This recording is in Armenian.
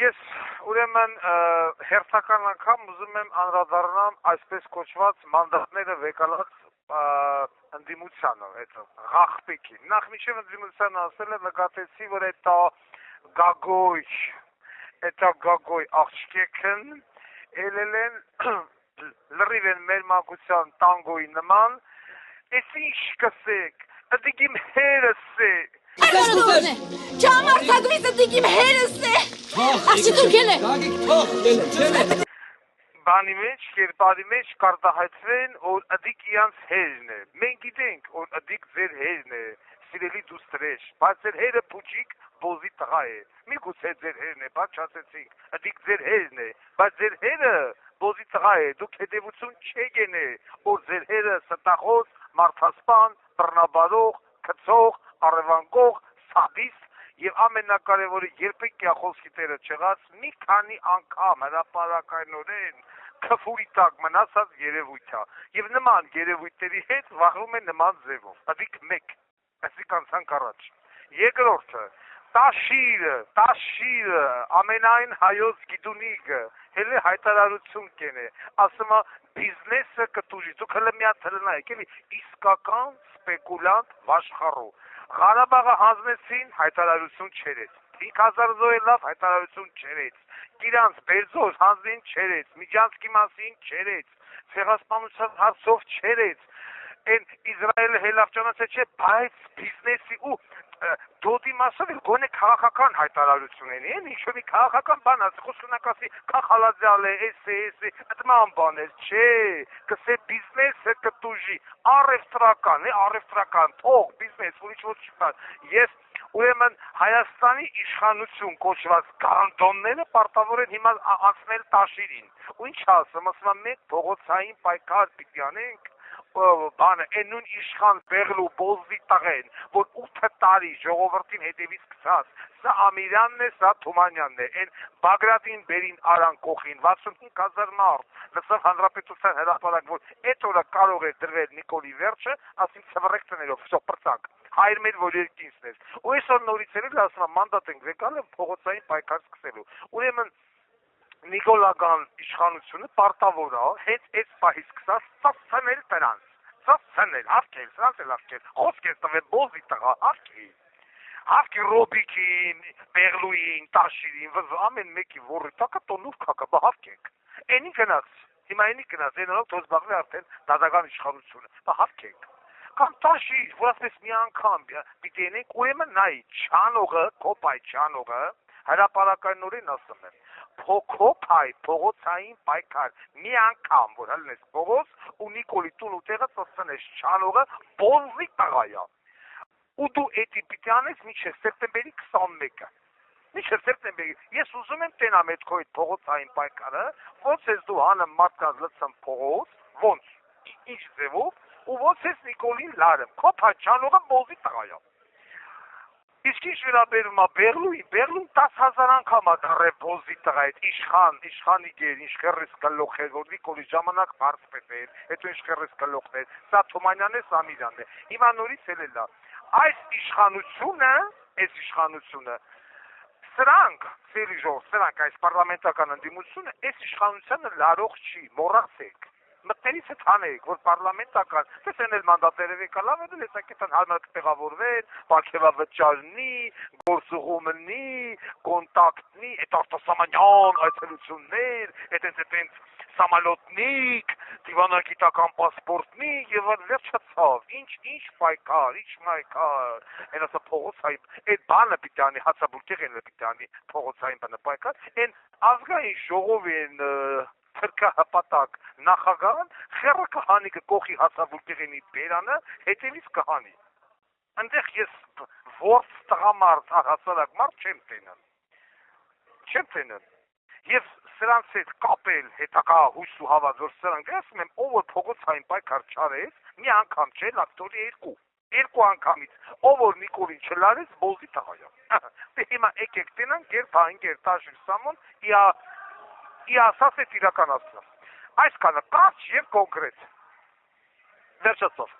Ես ուրեմն հերթական անգամ ուզում եմ անդրադառնալ այսպես կոչված մանդատները վեկալած ընդդիմությանը, այդ ղախպեքին։ Նախ մինչև ընդդիմությանը ասել եմ, նկատեցի, որ այդ գագոյ աղջկեքն ելել են լրիվ են մեր մանկության տանգոյի նման, ես ինչ կսեք, ըդիկ իմ հերս է։ Չամարդագվից ըդիկ իմ հերս է։ Աղջի թուրքել է։ Բանի մեջ, կերպարի մեջ կարտահայտվեն, որ ըդիկ իրանց հերն է։ Մենք գիտենք, որ ըդիկ ձեր հերն է, սիրելի դուստրեշ, բայց ձեր հերը փուչիկ բոզի տղա է։ Միգուցե ձեր հերն է, բայց չասեցինք, ըդիկ ձեր հերն է, բայց ձեր հերը բոզի տղա է, դուք հետևություն չեք ենե, որ ձեր հերը ստախոս, մարդասպան, բռնաբարող, քծող, առևանգող, սադիստ եւ ամենակարևորը երբեք կյախոսքի տերը չեղած մի քանի անգամ հրապարակայնորեն քֆուրի տակ մնացած երևույթ է եւ նման երևույթների հետ վախվում է նման ձևով ըդիկ մեկ այսինքն ցանկ առաջ երկրորդը տաշիրը ամենայն հայոց գիտունիգը հենց հայտարարություն կենե ասում է բիզնեսը կտուժի դուք հələ մի հատ հլնայեք էլի իսկական սպեկուլյանտ վաշխառու Ղարաբաղը հանձնեցին հայտարարություն չերեց 5000 զոհելով հայտարարություն չերեց Իրանց Բերձոր հանձնին չերեց Միջանցքի մասին չերեց ցեղասպանության հարցով չերեց Այն Իսրայելը հելավճանացել չէ բայց բիզնեսի ու դոդի մասով գոնե քաղաքական հայտարարություն են են ինչ-որ մի քաղաքական բան ասի խոսնակացի քախալաձյալ է էս այդման բաներ չէ կսե բիզնեսը կտուժի առևտրական թող բիզնես ուրիշ ոչ չկա ես ուրեմն Հայաստանի իշխանություն կոչված գանդոնները պարտավոր են հիմա անցնել տաշիրին ու ինչ ասում մենք փողոցային պայքար պիտի անենք բանը այն նույն իշխան Բեղլու Բոզի տղեն որ 8 տարի ժողովրդին հետևից գցած սա Ամիրյանն է սա Թումանյանն է այն Բագրատին բերին արան կողին 65000 մարդ լսավ հանրապետության հրապարակ որ այդ օրը կարող է դրվել Նիկոլի վերջը ասին ծվռեք տներով всё պրծանք հայր մեր որ երկինսն էր ու այսօր նորից էլ ասում մանդատ ենք վեկալ փողոցային պայքար սկսելու ուրեմն Նիկոլական իշխանությունը պարտավոր է հենց այդ պահից սկսած ծածանել դրանց արկել խոսք է տվել բոզի տղա արկի Ռոբիկին Բեղլուին Տաշիրին ամեն մեկի որի տակա տոնուր քակա բահարկեք այնի գնաց հիմա այնի գնաց այնով թող զբաղվի արդեն դատական իշխանությունը բահարկեք կամ Տաշիր որ ասես մի անգամ պիտի ենենք ուրեմն նայ չանողը կոպայ չանողը հրապարակայնորեն ասում եմ փոքոփայ փողոցային պայքար մի անգամ որ հլնես փողոց ու Նիկոլի տուն ու տեղը ծածանես չանողը բոզի տղայա ու դու էդի պիտի անես մինչև սեպտեմբերի 21-ը մինչև սեպտեմբերի ես ուզում եմ տենամ այդ քո փողոցային պայքարը ոնց ես դու հանը մարդկանց լցեմ փողոց ոնց ինչ ձևով ու ոնց ես Նիկոլին լարեմ քո փաչանողը բոզի տղայա Իսկ ինչ վերաբերում է Բեղլուն 10000 անգամ է դարել բոզի տղա այդ իշխանի գեր ինչ քերես գլոխ էր որ Նիկոլի ժամանակ վարսպետ էր հետո ինչ քերես գլոխն էր սա Թումանյանն է սա Ամիրյանն է հիմա նորից ելելա այս իշխանությունը սրանք այս պարլամենտական ընդդիմությունը այս իշխանությանը լարող չի մոռացեք մտնելից հետ հանեք, որ պարլամենտական, տեսեն էլ մանդատները վեկալավ են, լեսակետան հարմար կտեղավորվեն, պարգևավճարնի, գործուղումնի, կոնտակտնի, այդ արտասամանյան այցելություններ, այդ սամալոտնիկ, դիվանագիտական պասպորտնի և վերջացավ, ինչ պայքար, ինչ մայքար, են ասա փողոցային, այդ բանը պիտի անի, հացաբուրկեղենը պիտի անի փողոցային բանը պայքար, են ազգային ժողով են թրկահպատակ նախագահան խերը կհանի կողի հացաբուրկեղենի բերանը հետևից կհանի այնտեղ ես ворց տղամարդ հասարակ մարդ չեմ տենալ եւ սրանց հետ կապել հետակա հույս ու հավատ որ սրանք ասում եմ ով որ փողոցային պայքար չարեց մի անգամ չէ լակտորի երկու անգամից ով որ Նիկոլին չլարեց բոզի տղայա դե հիմա եկեք տենանք երբ տաշիր սամոն ի ասած է իրականացնեմ այսքանը կարճ եւ կոնկրետ վերջացավ